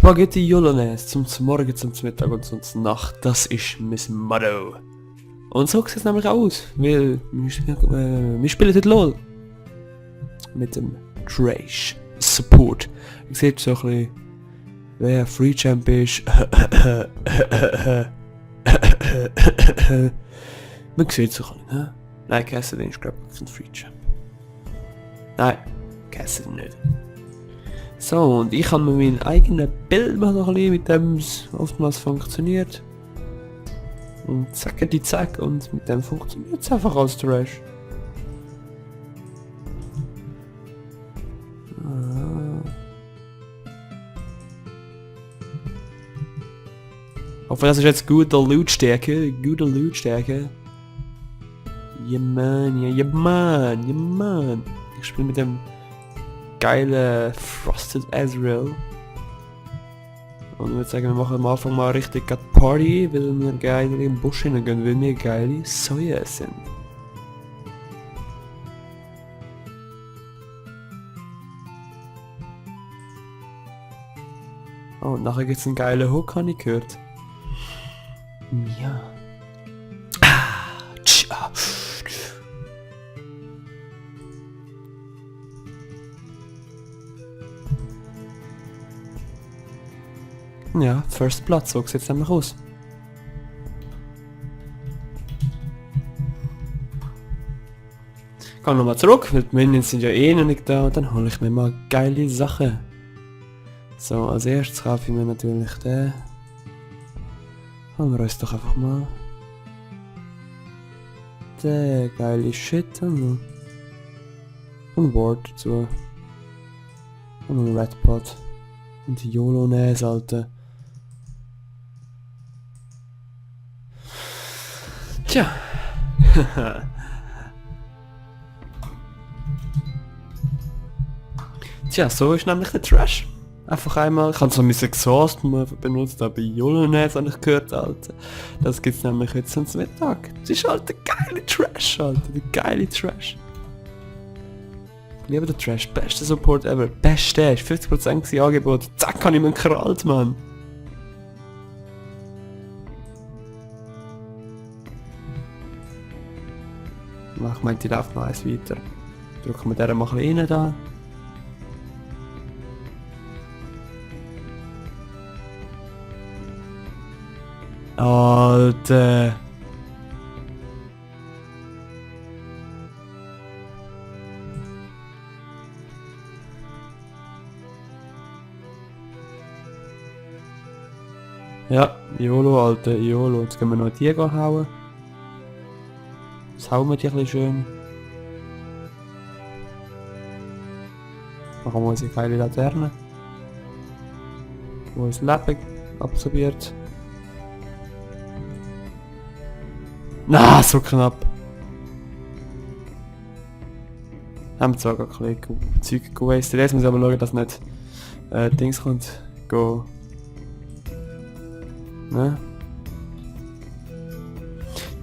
Spaghetti Bolognese zum Morgen, zum Mittag und zum Nacht. Das ist mein Motto. Und so sieht es nämlich auch aus, weil wir spielen heute LOL. Mit dem Trash Support. Ihr seht so ein bisschen, wer Free Champ ist. Man sieht so ein bisschen, ne? Nein, Cassidy ist glaube ich ein Free Champ. Nein, Cassidy nicht. So, und ich habe mir mein eigenes Bild mal noch ein bisschen, mit dem es oftmals funktioniert. Und zack die zack, und mit dem funktioniert es einfach als Trash. Hoffe, das ist jetzt gute Lautstärke. Gute Lautstärke. Ja man, ja man, ja man. Ich spiele mit dem geile Frosted Ezreal. Und ich würde sagen, wir machen am Anfang mal richtig Party, weil wir geil in den Busch hineingehen, weil wir geile Soja sind. Oh, und nachher gibt es einen geilen Hook, habe ich gehört. Ja. Ja, First Blood, so sieht es nämlich aus. Ich komme nochmal zurück, weil die Minions sind ja eh noch nicht da, und dann hole ich mir mal geile Sachen. So, als erstes kaufe ich mir natürlich den. Holen wir uns doch einfach mal den geile Shit und Ward dazu. Und einen Red Pot. Und die Bolognese, Alter. Tja. Tja, so ist nämlich der Trash. Einfach einmal, ich habe so mein Exhaust benutzt, aber Bolognese habe ich gehört, Alter. Das gibt's nämlich jetzt zum Mittag. Das ist halt der geile Trash, Alter. Der geile Trash. Ich liebe den Trash. Beste Support ever. Beste. Ist 50% Angebot. Zack, kann ich mir gekrallt, Mann. Ich meinte, ich laufe noch eins weiter. Drücken wir den mal ein bisschen rein da. Alter. Ja, YOLO, Alter, YOLO. Jetzt gehen wir noch die hauen. Jetzt hauen wir die ein bisschen schön. Machen wir unsere geile Laterne. Wo das Leben absorbiert. Na, so knapp. Haben wir zwar gar ein bisschen Zeug gewastet. Jetzt muss ich aber schauen, dass nicht Dings kommt. Go. Ne?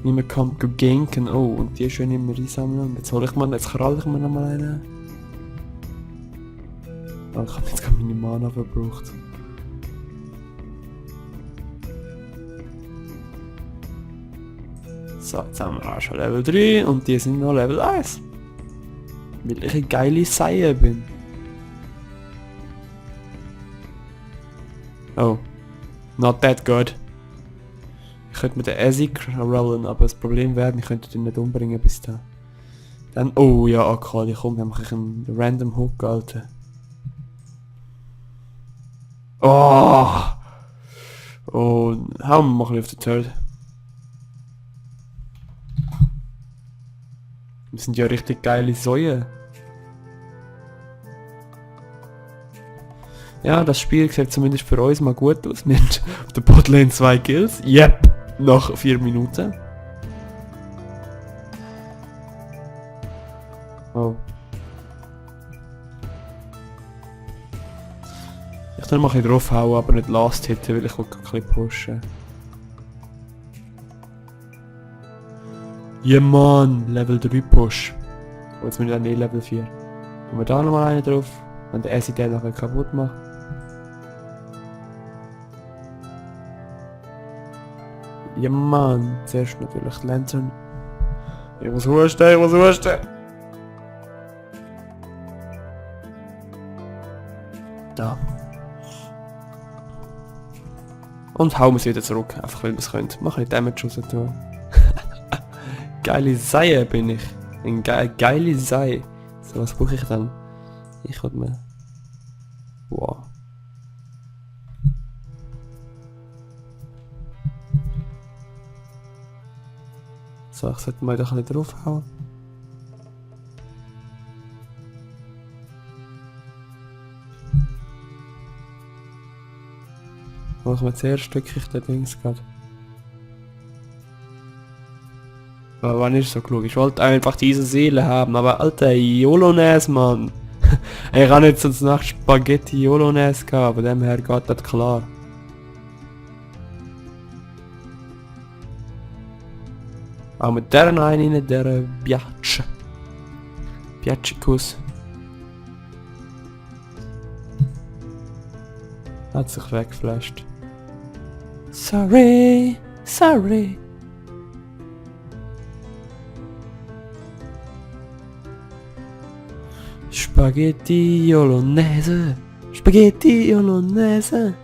Niemand kann ganken. Oh, und die schön immer einsammeln. Jetzt hole ich mal, jetzt kralle ich mir noch mal einen. Oh, ich habe jetzt gerade meine Mana verbraucht. So, jetzt haben wir auch schon Level 3 und die sind noch Level 1. Weil ich eine geile Seier bin. Oh. Not that good. Ich könnte mit der Ezzy rollen, aber das Problem wäre, ich könnte ihn nicht umbringen bis da. Dann, oh ja, okay, komm, dann mache ich einen random Hook, Alter. Oh! Oh, hauen wir mal ein bisschen auf den Turd. Wir sind ja richtig geile Säue. Ja, das Spiel sieht zumindest für uns mal gut aus. Wir haben auf der Botlane 2 Kills. Yep! Nach 4 Minuten. Oh. Ich kann mal ein bisschen draufhauen, aber nicht last hitten, weil ich will ein bisschen pushen. Ja Mann, Level 3 Push. Und jetzt bin ich dann Level 4. Und wir da nochmal einen drauf, wenn der Ezzy den nachher kaputt macht. Ja Mann, zuerst natürlich Lantern. Ich muss husten, ich muss husten! Da. Und hauen wir sie wieder zurück, einfach weil wir es können. Mach nicht Damage raus tun. Geile Sei bin ich. Ein geile Sei. So, was brauche ich dann? Ich wollte mir... Wow. So, ich sollte mal doch nicht draufhauen. Machen wir zuerst wirklich den Dings gerade. Aber wann ist so klug? Ich wollte einfach diese Seele haben, aber alter Yolonaise, Mann. Ich habe nicht sonst nach Spaghetti Yolonaise gehabt, von dem her geht das klar. Auch mit der einen, der Biatch. Biatchikus. Hat sich weggeflasht. Sorry, sorry. Spaghetti Bolognese. Spaghetti Bolognese.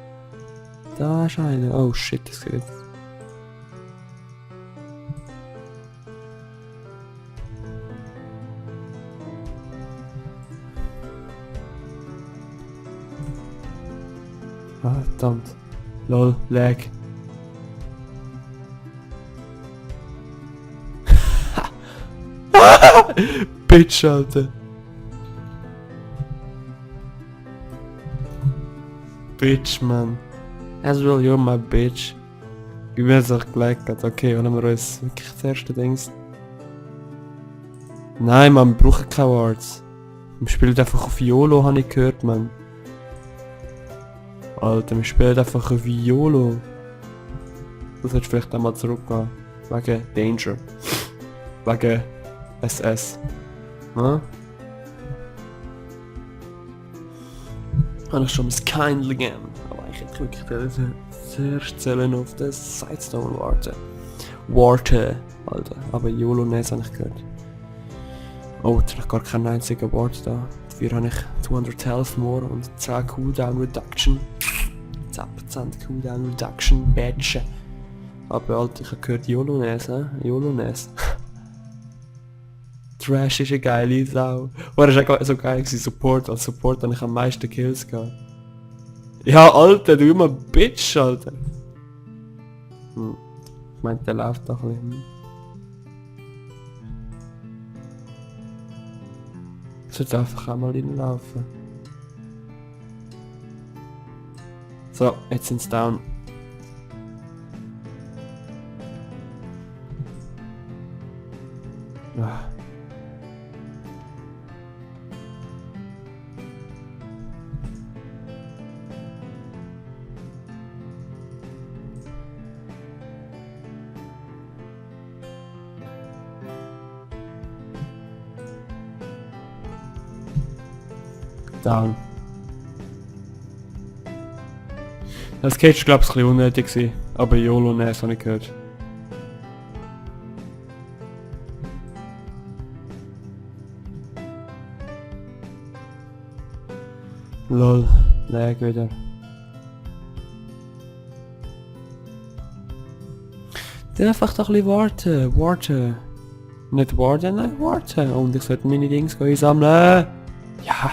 Da ist eine. Oh shit, das geht. Ah, verdammt. Lol, lag. Bitch, Alter. Bitch, man. As well, you're my bitch. Ich bin jetzt auch gelegt. Okay, wollen wir uns wirklich das erste Dings... Nein, man, wir brauchen keine Wards. Wir spielen einfach auf YOLO, habe ich gehört, man. Alter, wir spielen einfach auf YOLO. Du solltest vielleicht einmal zurückgehen. Wegen Danger. Wegen SS. Hm? Habe ich schon mal Kindly gern. Aber ich hätte wirklich zuerst zählen auf den Sidestone warten. Alter. Aber YOLO-Ness habe ich gehört. Oh, jetzt habe ich gar keinen einzigen Wort da. Dafür habe ich 200 Health more und 10 Cooldown Reduction. 10% Cooldown Reduction Badge. Aber Alter, ich habe gehört YOLO-Ness, YOLO-Ness. Trash ist eine geile Sau. Oh, das war so geil gewesen, Support. Als Support habe ich am meisten Kills gehabt. Ja, Alter, du immer Bitch, Alter. Ich meinte, der läuft doch ein bisschen. Ich sollte einfach einmal reinlaufen. So, jetzt sind's down. Ah. Down. Das Cage glaube ich ein bisschen unnötig gewesen, aber YOLO-Ness habe ich gehört. Lol, lag wieder. Dann einfach doch ein bisschen warten. Nicht warten, nein, warten. Und ich sollte meine Dings einsammeln. Ja.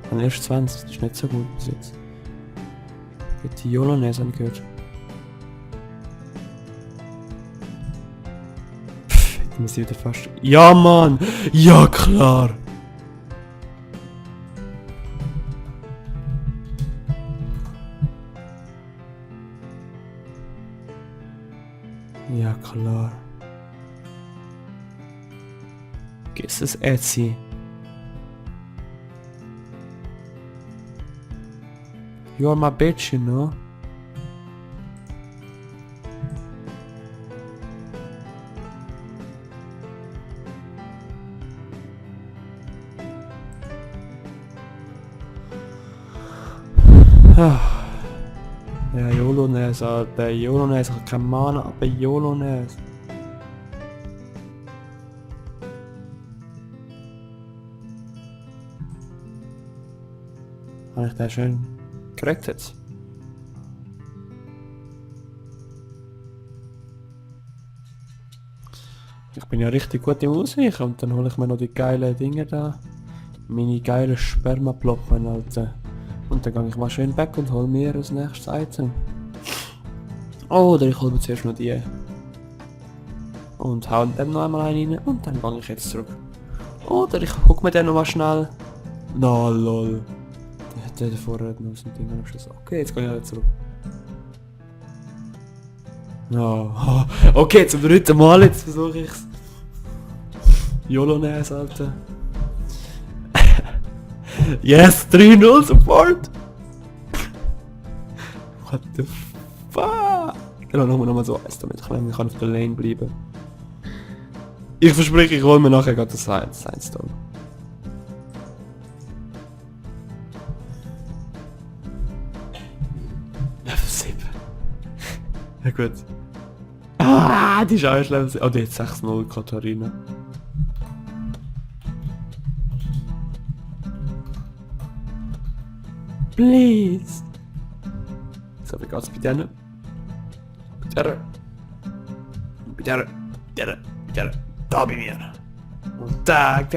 Ich habe erst 20, das ist nicht so gut bis jetzt. Ich habe die YOLO-Ness angehört. Pfff, hätten wir sie wieder fast... Ja, Mann! Ja, klar! Ja, klar. Guess it's Etsy. You are my bitch, you know. Ja, YOLO-Ness, Alter. YOLO-Ness, ich hab keinen Mana, aber YOLO-Ness. Habe ich den schön gerettet? Ich bin ja richtig gut im Ausweichen und dann hole ich mir noch die geilen Dinge da. Meine geilen Spermaploppen, Alter. Und dann gehe ich mal schön weg und hole mir das nächste Item. Oder ich hole mir zuerst noch die. Und hau dann noch einmal einen rein und dann gehe ich jetzt zurück. Oder ich gucke mir den noch mal schnell. Na lol. Der hat vorher noch so ein Ding angeschossen. Okay, jetzt gehe ich wieder zurück. No. Okay, zum dritten Mal jetzt versuche ich's. YOLO-Ness, Alter. Yes, 3-0 Support! What the fuck? Genau, nochmal so eins damit. Ich kann auf der Lane bleiben. Ich verspreche, ich hole mir nachher gerade das Sandstone. Level 7. Ja gut. Ah, die ist auch erst Level 7. Oh, die hat 6-0 Katharina. Please! So, wie geht's bei denen? Bei der. Da bei mir. Und Tag.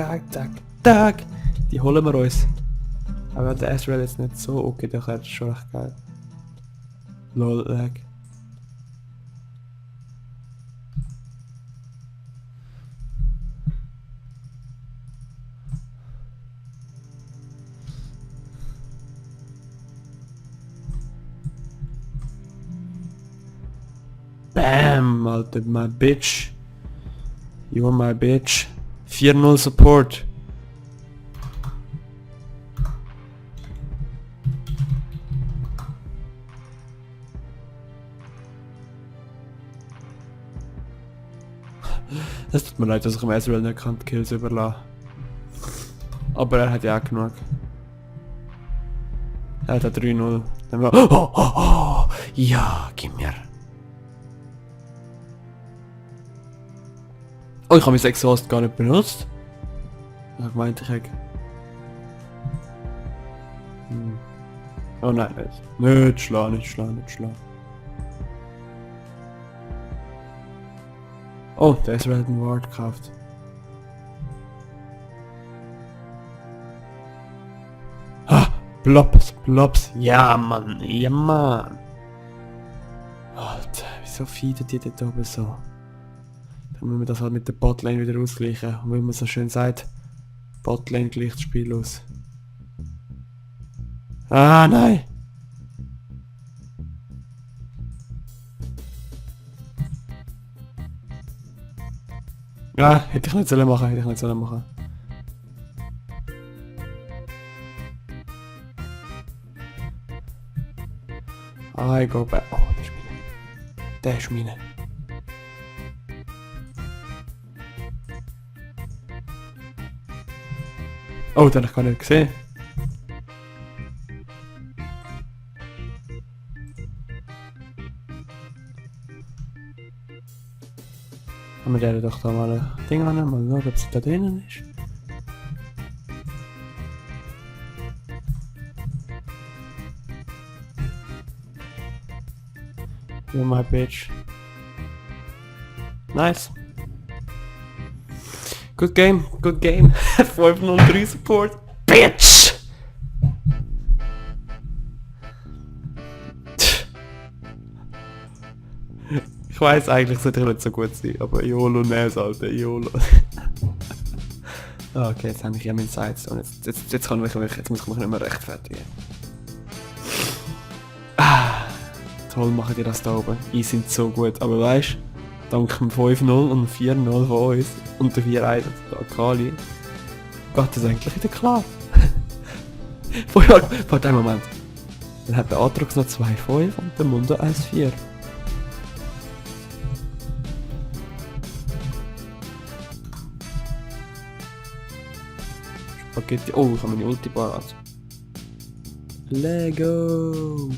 Die holen wir uns. Aber der Ezreal jetzt nicht so okay, der ist schon recht geil. Lol, lag. Bam, Alter, my bitch. You're my bitch. 4-0 Support. Es tut mir leid, dass ich im Ezreal nicht kann die Kills überlassen. Aber er hat ja auch genug. Er hat 3-0. Oh, ja, gib mir. Oh, ich habe mein Exhaust gar nicht benutzt. Ich meinte, ich hätte... Oh nein, nicht schlagen. Oh, der ist halt ein Ward gekauft. Ah, Blops. Ja, Mann. Alter, wieso feedet die dort oben so? Dann müssen wir das halt mit der Botlane wieder ausgleichen. Und wie man so schön sagt, Botlane gleicht das Spiel aus. Ah, nein! Ja, hätte ich nicht sollen machen, I go back. Oh, der ist meine. Oh, den habe ich gar nicht gesehen. Haben wir der doch da mal ein Ding an, mal schauen, ob sie da drinnen ist. You're my bitch. Nice. Good game. 503 Support. Bitch! Ich weiß eigentlich, sollte ich nicht so gut sein, aber YOLO-Ness, Alter, YOLO. Okay, jetzt habe ich ja meinen Sides und jetzt kann ich mich, jetzt muss ich mich nicht mehr rechtfertigen. Toll machen die das da oben. Die sind so gut, aber weißt du, dank dem 5-0 und 4-0 von uns und der 4-1 der Akali, geht das eigentlich wieder klar. Warte einen Moment. Dann hat der Atrox noch 2-5 und der Mundo 1-4. Spaghetti. Oh, ich habe meine Ulti parat. Lego!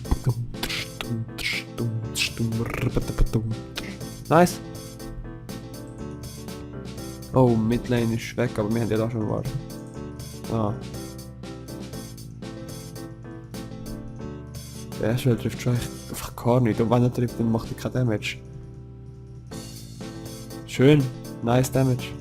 Nice. Oh, Midlane ist weg, aber wir haben ja da schon Ward. Ah. Der erste trifft schon echt einfach gar nicht. Und wenn er trifft, dann macht er kein Damage. Schön. Nice Damage.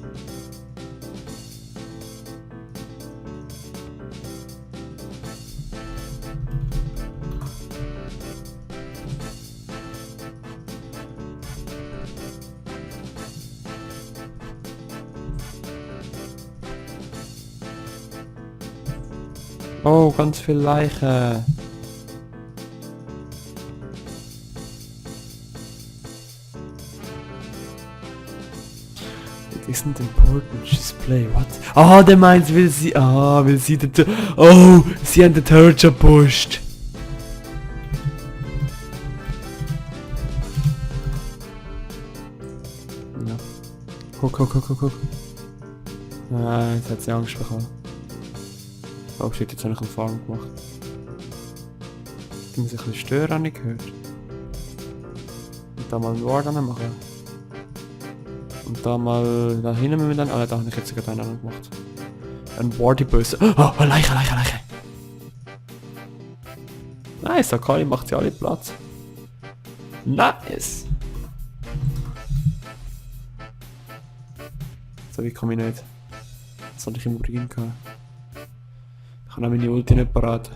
Oh, ganz viel Leichen. It isn't important, just play. What? Ah, der meint, will sie... Ah, will sie... Oh, sie haben den Turret gepusht. Ja. Guck. Ah, jetzt hat sie Angst bekommen. Oh shit, jetzt habe ich einen Farm gemacht. Die muss ich ein bisschen stören, habe ich gehört. Und da mal einen Ward machen. Und da mal da hinten müssen wir dann... Ah, da habe ich jetzt sogar einen gemacht. Ein Wardy-Böse. Oh, Leiche! Nice, Akali macht sie alle Platz. Nice! So, wie komme ich nicht? Das sollte ich im Übrigen haben. Ich habe meine Ulti nicht parat.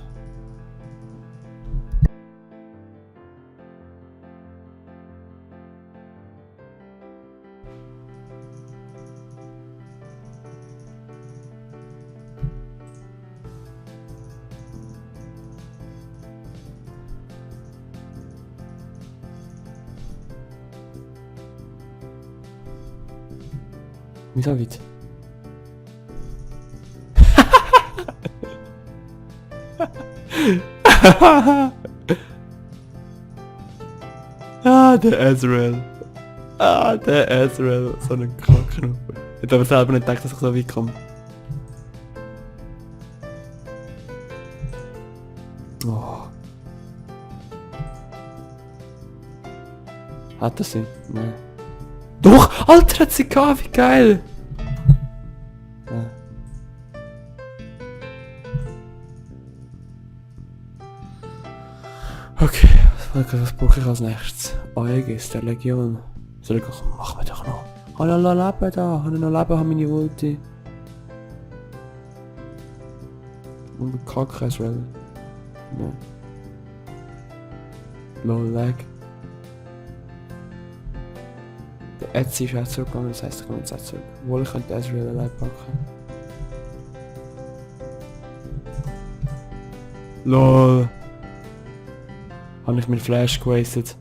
Wieso weit? Ah, der Ezreal. Der Ezreal. So ein Kacknopf. Ich habe aber selber nicht gedacht, dass ich so weit komme. Oh. Hat er sie? Nein. Doch! Alter, hat sie gehabt, wie geil! Ja. Okay, was brauche ich als nächstes? Aegis, der Legion. Soll ich auch... Machen wir doch noch. Habe ich noch Leben da? Habe ich noch Leben, habe meine Ulti. Und der Kack ist ready. Nein. Low lag. Der Etsy ist auch zurückgegangen, das heisst, ich komme jetzt auch zurück. Obwohl, ich könnte Ezreal allein packen. LOL. Habe ich meinen Flash gewastet.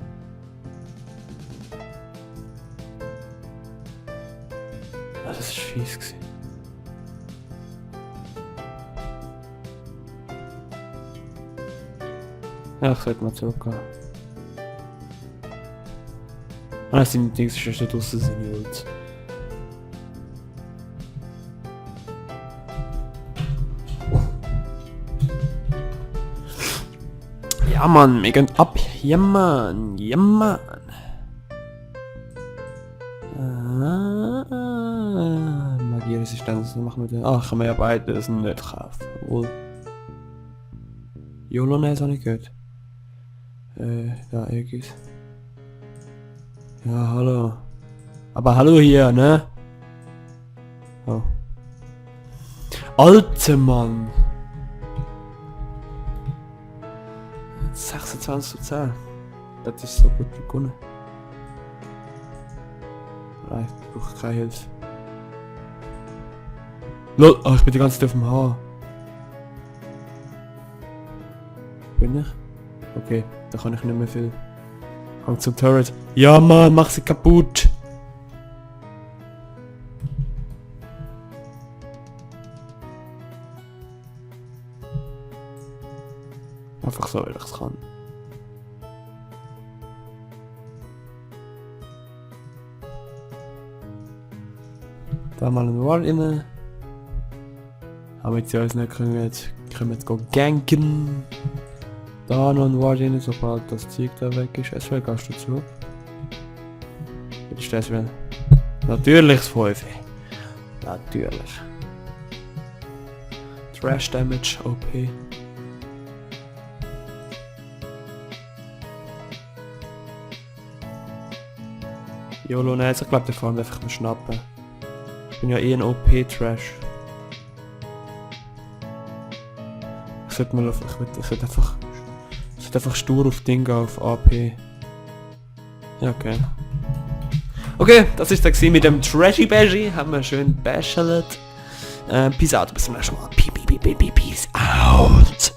Ah, das war fies gewesen. Ja, ich sollte mal zurückgehen. Ah, seine Dings ist schon draussen, seine Ult. Ja Mann, wir gehen ab. Ja Mann. Magieresistenz, dann machen wir den. Ach, kann man ja beides nicht kaufen. Obwohl. YOLO-Nice habe ich gehört. Da Aegis. Ja, hallo. Aber hallo hier, ne? Oh. Alter Mann! 26:10. Das ist so gut begonnen. Nein, ich brauche keine Hilfe. LOL! Oh, ich bin die ganze Zeit auf dem Haar. Bin ich? Okay, da kann ich nicht mehr viel. Hang zum Turret. Ja Mann, mach sie kaputt! Einfach so, weil ich es kann. Da mal ein Wall rein. Aber jetzt ja uns nicht können wir jetzt ganken. Da noch ein Ward, sobald das Zeug da weg ist. Es fällt ganz dazu. Was ist das wieder? Natürlich das 5. Natürlich. Trash Damage, OP. YOLO, nein, ich glaube, der kann einfach mal schnappen. Ich bin ja eh ein OP-Trash. Ich sollte einfach stur auf Ding gehen, auf AP. Ja, okay. Okay, das ist das mit dem Trashy Bashy. Haben wir schön bashelt. Peace out, bis zum nächsten Mal. Peace out.